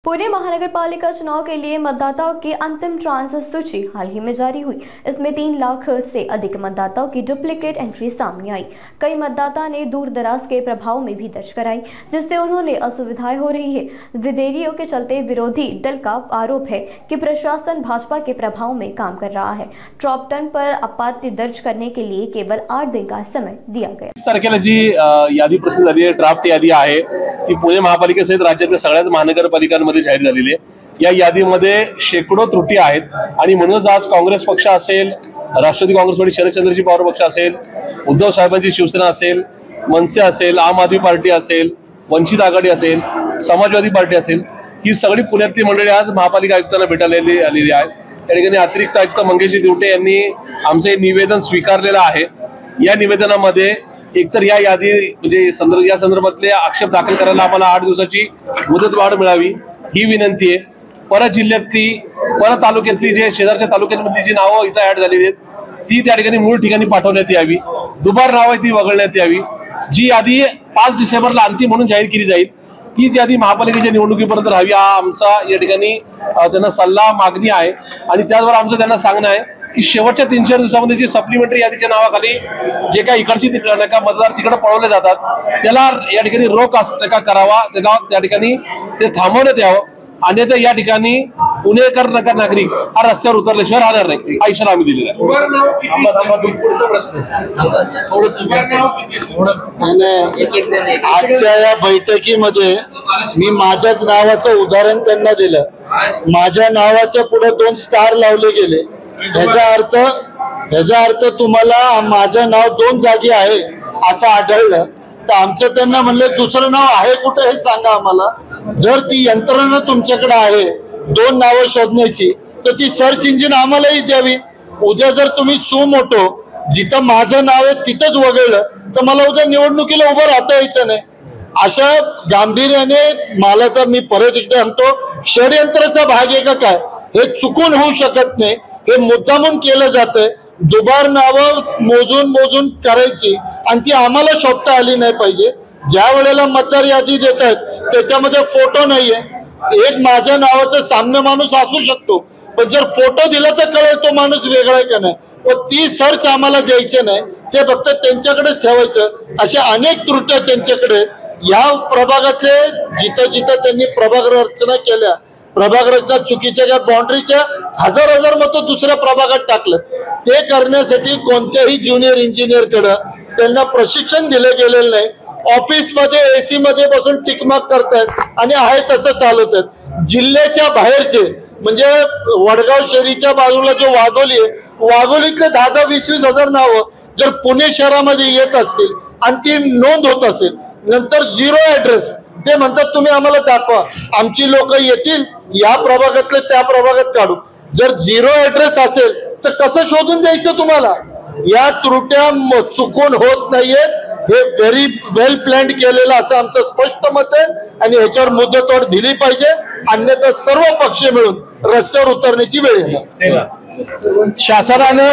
पुणे महानगर पालिका चुनाव के लिए मतदाताओं की अंतिम ट्रांस सूची हाल ही में जारी हुई। इसमें 3 लाख से अधिक मतदाताओं की डुप्लीकेट एंट्री सामने आई। कई मतदाता ने दूर दराज के प्रभाव में भी दर्ज कराई, जिससे उन्होंने असुविधाएं हो रही है। विदेरियों के चलते विरोधी दल का आरोप है कि प्रशासन भाजपा के प्रभाव में काम कर रहा है। टॉप 10 पर आपत्ति दर्ज करने के लिए केवल 8 दिन का समय दिया गया। इस तारखेला जी यादी प्रसिद्ध झाली आहे, ड्राफ्ट यादी आहे की पुणे महापालिकेसहित राज्यातल्या सगळ्याच महानगरपालिकांमध्ये जाहीर झालेली आहे। या यादीमध्ये शेकडो त्रुटी आहेत आणि म्हणूनच आज काँग्रेस पक्ष असेल, राष्ट्रवादी काँग्रेस पार्टी शरदचंद्रजी पवार पक्ष असेल, उद्धव साहेबांची शिवसेना असेल, मनसे असेल, आम आदमी पार्टी असेल, वंचित आघाडी असेल, समाजवादी पार्टी असेल, ही सगळी पुण्यातली मंडळी आज महापालिका आयुक्तांना भेटायला आलेली आहेत। या ठिकाणी अतिरिक्त आयुक्त मंगेशजी दिवटे यांनी आमचे निवेदन स्वीकारलेलं आहे। या निवेदनामध्ये एकतर या यादी म्हणजे या संदर्भातले आक्षेप दाखल करायला आम्हाला 8 दिवसाची मुदतवाढ मिळावी ही विनंती आहे। परत जिल्ह्यातली परत तालुक्यातली जे शेजारच्या तालुक्यांमधली जी नावं इथं ऍड झालेली आहेत ती त्या ठिकाणी मूळ ठिकाणी पाठवण्यात यावी। दुबार नाव आहे ती वगळण्यात यावी। जी यादी 5 डिसेंबरला अंतिम म्हणून जाहीर केली जाईल तीच यादी महापालिकेच्या निवडणुकीपर्यंत राहावी हा आमचा या ठिकाणी त्यांना सल्ला मागणी आहे। आणि त्याचबरोबर आमचं त्यांना सांगणं आहे की शेवटच्या 3-4 दिवसांमध्ये जी सप्लिमेंटरी यादीच्या नावाखाली जे काही इकडची नका मतदार तिकडे पळवले जातात त्याला या ठिकाणी रोख करावा, त्या ठिकाणी ते थांबवण्यात यावं। अन्यथा या ठिकाणी पुणेकर नागरिक हा रस्त्यावर उतरल्याशिवाय राहणार नाही हा इशारा आम्ही दिलेला आहे। आजच्या या बैठकीमध्ये मी माझ्याच नावाचं उदाहरण त्यांना दिलं। माझ्या नावाच्या पुढे 2 स्टार लावले गेले। ह्याचा अर्थ तुम्हाला माझं नाव 2 जागी आहे असं आढळलं तर आमचं त्यांना म्हणलं दुसरं नाव आहे कुठे हे सांगा आम्हाला। जर ती यंत्रणा तुमच्याकडे आहे 2 नावं शोधण्याची तर ती सर्च इंजिन आम्हालाही द्यावी। उद्या जर तुम्ही सुमोटो जिथं माझं नाव आहे तिथंच वगळलं तर मला उद्या निवडणुकीला उभं राहता यायचं नाही। अशा गांभीर्याने मला तर मी परत एकदा म्हणतो षडयंत्राचा भाग आहे का काय हे चुकून होऊ शकत नाही। हे मुद्दामून केलं जातंय। दुबार नावं मोजून करायची आणि ती आम्हाला शोधता आली नाही पाहिजे। ज्या वेळेला मतदार यादी देत आहेत त्याच्यामध्ये फोटो नाहीये। एक माझ्या नावाचा साम्य माणूस असू शकतो पण जर फोटो दिला तर कळेल तो माणूस वेगळा आहे का नाही। व ती सर्च आम्हाला द्यायचं नाही, ते फक्त त्यांच्याकडेच ठेवायचं। अशा अनेक त्रुट्या त्यांच्याकडे या प्रभागातले जिथं त्यांनी प्रभाग रचना केल्या, प्रभाग रचना चुकीच्या ज्या बाउंड्रीच्या हजार मतं दुसऱ्या प्रभागात टाकलं ते करण्यासाठी कोणत्याही ज्युनियर इंजिनियर कडे त्यांना प्रशिक्षण दिलं गेलेलं नाही। ऑफिस मध्ये एसी मध्ये बसून टिकमाक करतात आणि आहे तसं चालवतात। जिल्ह्याच्या बाहेरचे म्हणजे वडगाव शहरीच्या बाजूला जो वाघोली आहे वाघोलीतले 10-20 हजार नावं जर पुणे शहरामध्ये येत असतील आणि ती नोंद होत असेल नंतर 0 ऍड्रेस ते म्हणतात तुम्ही आम्हाला दाखवा। आमची लोक येतील या प्रभागातले त्या प्रभागात काढू। जर 0 ऍड्रेस असेल तर कसं शोधून द्यायचं तुम्हाला। या त्रुट्या चुकून होत नाहीयेत, हे व्हेरी वेल प्लॅन्ड केलेलं असं आमचं स्पष्ट मत आहे आणि ह्याच्यावर मुदतवाढ दिली पाहिजे, अन्यथा सर्व पक्ष मिळून रस्त्यावर उतरण्याची वेळ येणार। शासनानं